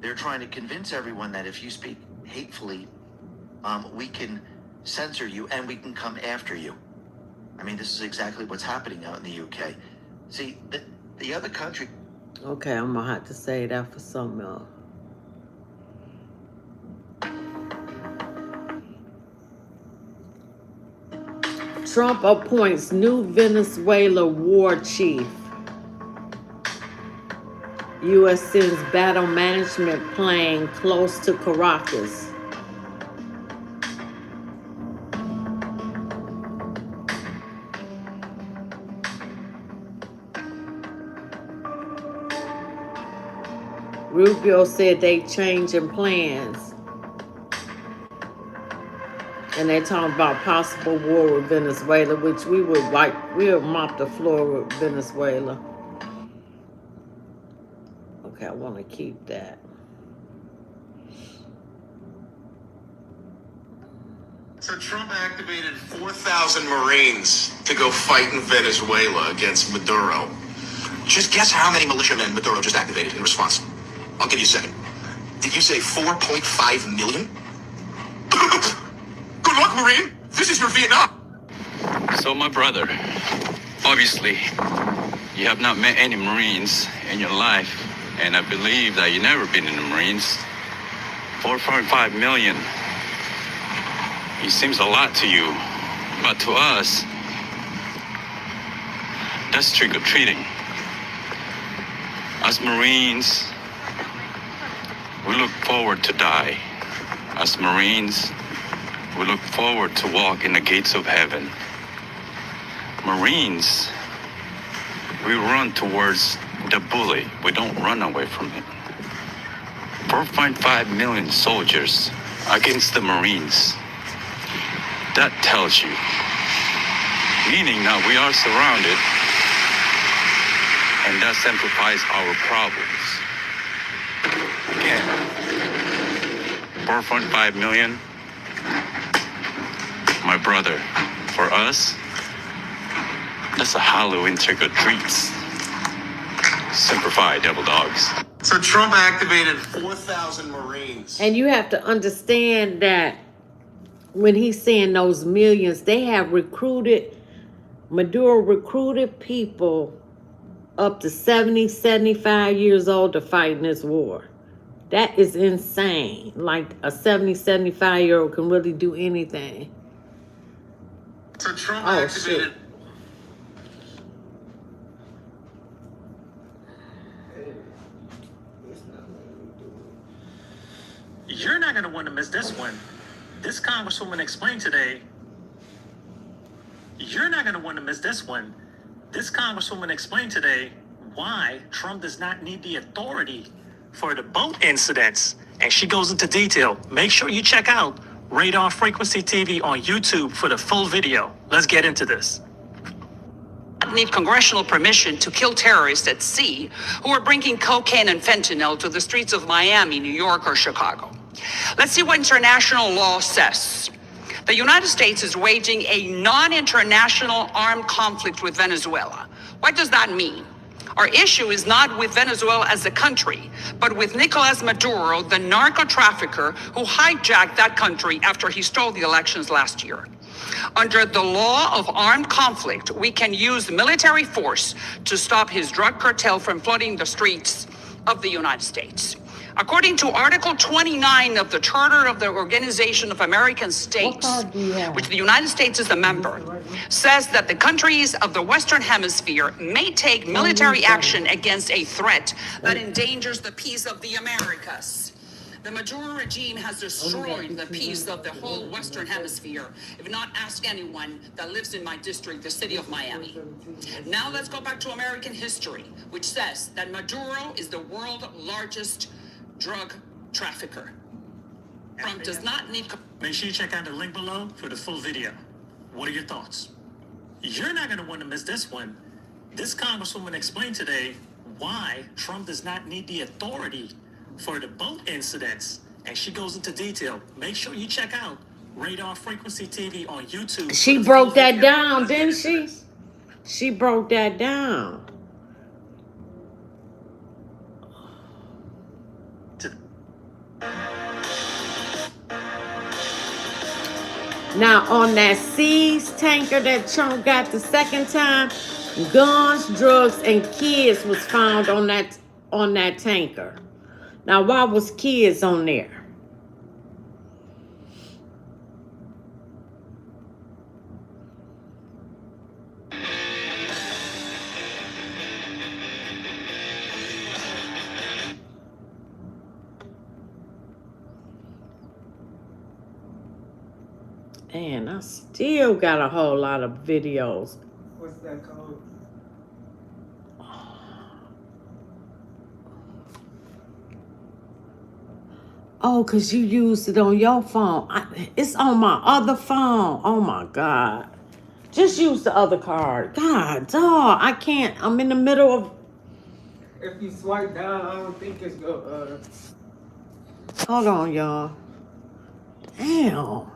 [SPEAKER 20] they're trying to convince everyone that if you speak hatefully, we can censor you and we can come after you. I mean, this is exactly what's happening out in the UK. See, the other country...
[SPEAKER 1] Okay, I'm gonna have to say that for something else. Trump appoints new Venezuela war chief. U.S. sends battle management plane close to Caracas. Rubio said they changing plans. And they're talking about possible war with Venezuela, which we would mop the floor with Venezuela. Okay, I want to keep that.
[SPEAKER 15] So Trump activated 4,000 Marines to go fight in Venezuela against Maduro. Just guess how many militiamen Maduro just activated in response. I'll give you a second. Did you say 4.5 million? Good luck, Marine. This is your Vietnam.
[SPEAKER 21] So, my brother, obviously, you have not met any Marines in your life, and I believe that you've never been in the Marines. 4.5 million. It seems a lot to you, but to us, that's trick-or-treating. As Marines, we look forward to die. As Marines, we look forward to walk in the gates of heaven. Marines, we run towards the bully. We don't run away from it. 4.5 million soldiers against the Marines. That tells you, meaning that we are surrounded, and that simplifies our problems. Again, 4.5 million, my brother, for us, that's a Halloween trick-or-treats. Simplified, devil dogs.
[SPEAKER 15] So Trump activated 4,000 Marines.
[SPEAKER 1] And you have to understand that when he's saying those millions, they have recruited, Maduro recruited people up to 70, 75 years old to fight in this war. That is insane. Like a 70, 75-year-old can really do anything.
[SPEAKER 15] So Trump activated.
[SPEAKER 1] Shit.
[SPEAKER 6] You're not going to want to miss this one. This Congresswoman explained today. You're not going to want to miss this one. This Congresswoman explained today why Trump does not need the authority for the boat incidents. And she goes into detail. Make sure you check out Radar Frequency TV on YouTube for the full video. Let's get into this.
[SPEAKER 22] Need congressional permission to kill terrorists at sea who are bringing cocaine and fentanyl to the streets of Miami, New York, or Chicago. Let's see what international law says. The United States is waging a non-international armed conflict with Venezuela. What does that mean? Our issue is not with Venezuela as a country, but with Nicolas Maduro, the narco trafficker who hijacked that country after he stole the elections last year. Under the law of armed conflict, we can use military force to stop his drug cartel from flooding the streets of the United States. According to Article 29 of the Charter of the Organization of American States, which the United States is a member, says that the countries of the Western Hemisphere may take military action against a threat that endangers the peace of the Americas. The Maduro regime has destroyed the peace of the whole Western Hemisphere, if not ask anyone that lives in my district, the city of Miami. Now let's go back to American history, which says that Maduro is the world's largest drug trafficker. Trump does not need...
[SPEAKER 6] Make sure you check out the link below for the full video. What are your thoughts? You're not going to want to miss this one. This Congresswoman explained today why Trump does not need the authority for the boat incidents, and she goes into detail. Make sure you check out Radar Frequency TV on YouTube.
[SPEAKER 1] She broke that down, didn't she? She broke that down. Now on that Seas tanker that Trump got the second time, guns, drugs, and kids was found on that tanker. Now, why was kids on there? And I still got a whole lot of videos.
[SPEAKER 14] What's that called?
[SPEAKER 1] Oh, because you used it on your phone. It's on my other phone. Oh, my God. Just use the other card. God, dog. I can't. I'm in the middle of...
[SPEAKER 14] If you swipe down, I don't think it's going to...
[SPEAKER 1] Hold on, y'all. Damn.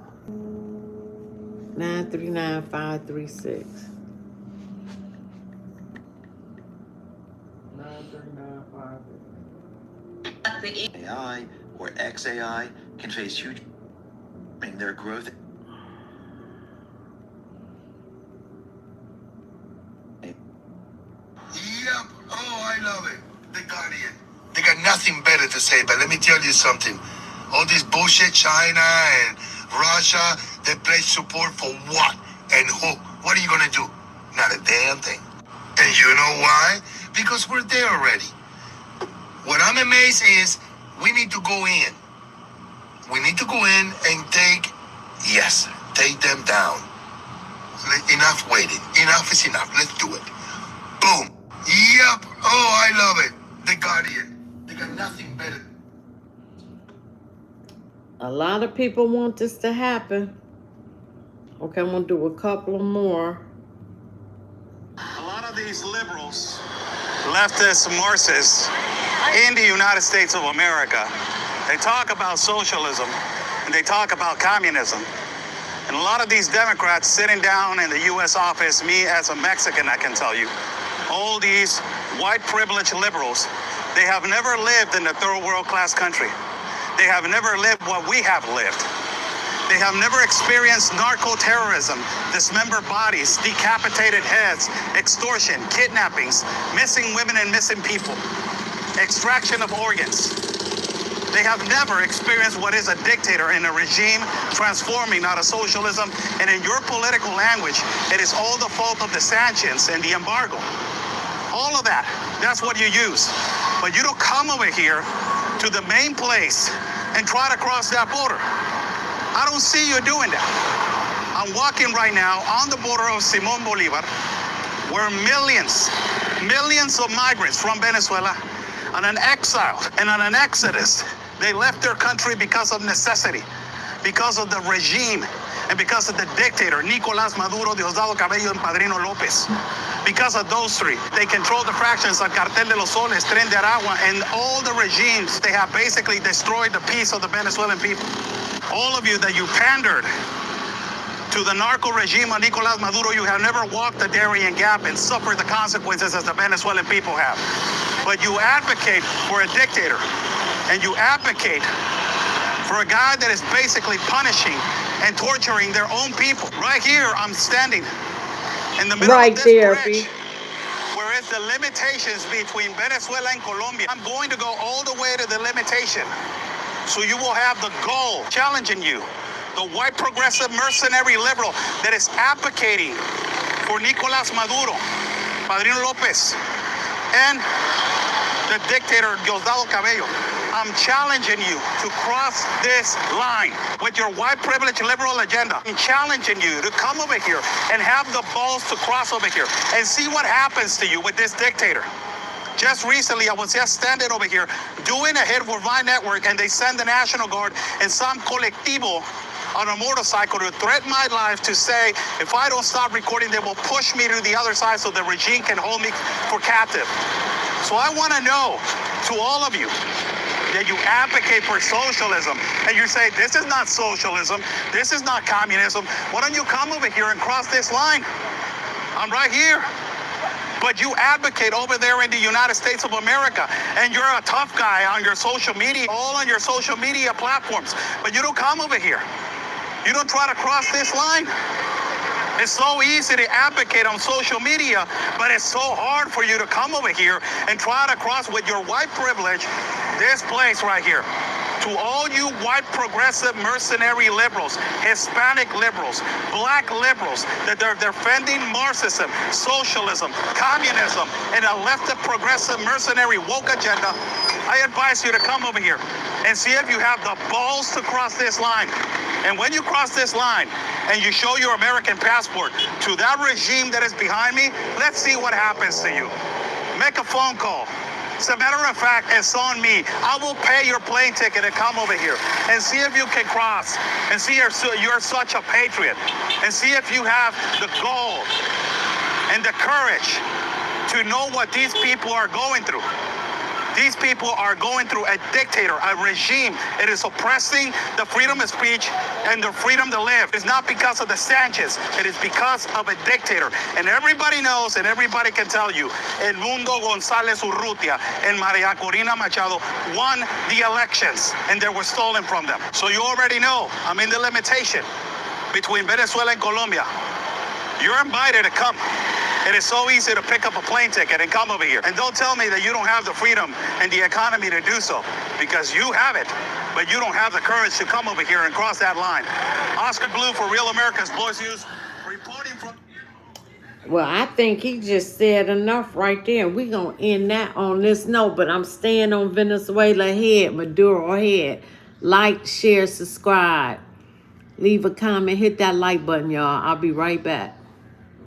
[SPEAKER 1] 939-536.
[SPEAKER 14] 939-536.
[SPEAKER 20] AI or XAI can face huge their growth.
[SPEAKER 8] Yep. Oh, I love it. The Guardian. They got nothing better to say, but let me tell you something. All this bullshit, China and Russia, they pledge support for what and who? What are you gonna do? Not a damn thing. And you know why? Because we're there already. What I'm amazed is we need to go in. We need to go in and take them down. Enough waiting. Enough is enough. Let's do it. Boom. Yep. Oh, I love it. The Guardian. They got nothing better.
[SPEAKER 1] A lot of people want this to happen. Okay, I'm gonna do a couple more.
[SPEAKER 6] A lot of these liberals, leftist Marxists in the United States of America, they talk about socialism and they talk about communism. And a lot of these Democrats sitting down in the U.S. office, me as a Mexican, I can tell you, all these white privileged liberals, they have never lived in a third world class country. They have never lived what we have lived. They have never experienced narco-terrorism, dismembered bodies, decapitated heads, extortion, kidnappings, missing women and missing people, extraction of organs. They have never experienced what is a dictator in a regime transforming out of socialism. And in your political language, it is all the fault of the sanctions and the embargo. All of that, that's what you use. But you don't come over here to the main place and try to cross that border. I don't see you doing that. I'm walking right now on the border of Simón Bolívar, where millions of migrants from Venezuela on an exile and on an exodus, they left their country because of necessity, because of the regime, and because of the dictator, Nicolás Maduro, Diosdado Cabello, and Padrino López. Because of those three, they control the fractions of Cartel de los Soles, Tren de Aragua, and all the regimes. They have basically destroyed the peace of the Venezuelan people. All of you that you pandered to the narco regime of Nicolás Maduro, you have never walked the Darien Gap and suffered the consequences as the Venezuelan people have. But you advocate for a dictator, and you advocate for a guy that is basically punishing and torturing their own people. Right here, I'm standing in the middle of this bridge, where is the limitations between Venezuela and Colombia. I'm going to go all the way to the limitation, so you will have the goal challenging you, the white progressive mercenary liberal that is advocating for Nicolás Maduro, Padrino López, and the dictator Diosdado Cabello. I'm challenging you to cross this line with your white privilege liberal agenda. I'm challenging you to come over here and have the balls to cross over here and see what happens to you with this dictator. Just recently, I was just standing over here doing a hit with my network, and they send the National Guard and some colectivo on a motorcycle to threaten my life, to say, if I don't stop recording, they will push me to the other side so the regime can hold me for captive. So I want to know, to all of you, that you advocate for socialism, and you say, this is not socialism, this is not communism, why don't you come over here and cross this line? I'm right here. But you advocate over there in the United States of America, and you're a tough guy on your social media, all on your social media platforms, but you don't come over here. You don't try to cross this line. It's so easy to advocate on social media, but it's so hard for you to come over here and try to cross with your white privilege this place right here. To all you white progressive mercenary liberals, Hispanic liberals, black liberals that they're defending Marxism, socialism, communism, and a left progressive mercenary woke agenda, I advise you to come over here and see if you have the balls to cross this line. And when you cross this line and you show your American passport to that regime that is behind me, let's see what happens to you. Make a phone call. As a matter of fact, it's on me. I will pay your plane ticket to come over here and see if you can cross, and see if you're such a patriot, and see if you have the goal and the courage to know what these people are going through.
[SPEAKER 2] These people are going through a dictator, a regime. It is oppressing the freedom of speech and the freedom to live. It's not because of the Sanchez. It is because of a dictator. And everybody knows and everybody can tell you, El Mundo González Urrutia and Maria Corina Machado won the elections and they were stolen from them. So you already know I'm in the limitation between Venezuela and Colombia. You're invited to come. It is so easy to pick up a plane ticket and come over here. And don't tell me that you don't have the freedom and the economy to do so, because you have it, but you don't have the courage to come over here and cross that line. Oscar Blue for Real America's Voice News, reporting from...
[SPEAKER 1] Well, I think he just said enough right there. We're going to end that on this note, but I'm staying on Venezuela head, Maduro head. Like, share, subscribe. Leave a comment. Hit that like button, y'all. I'll be right back.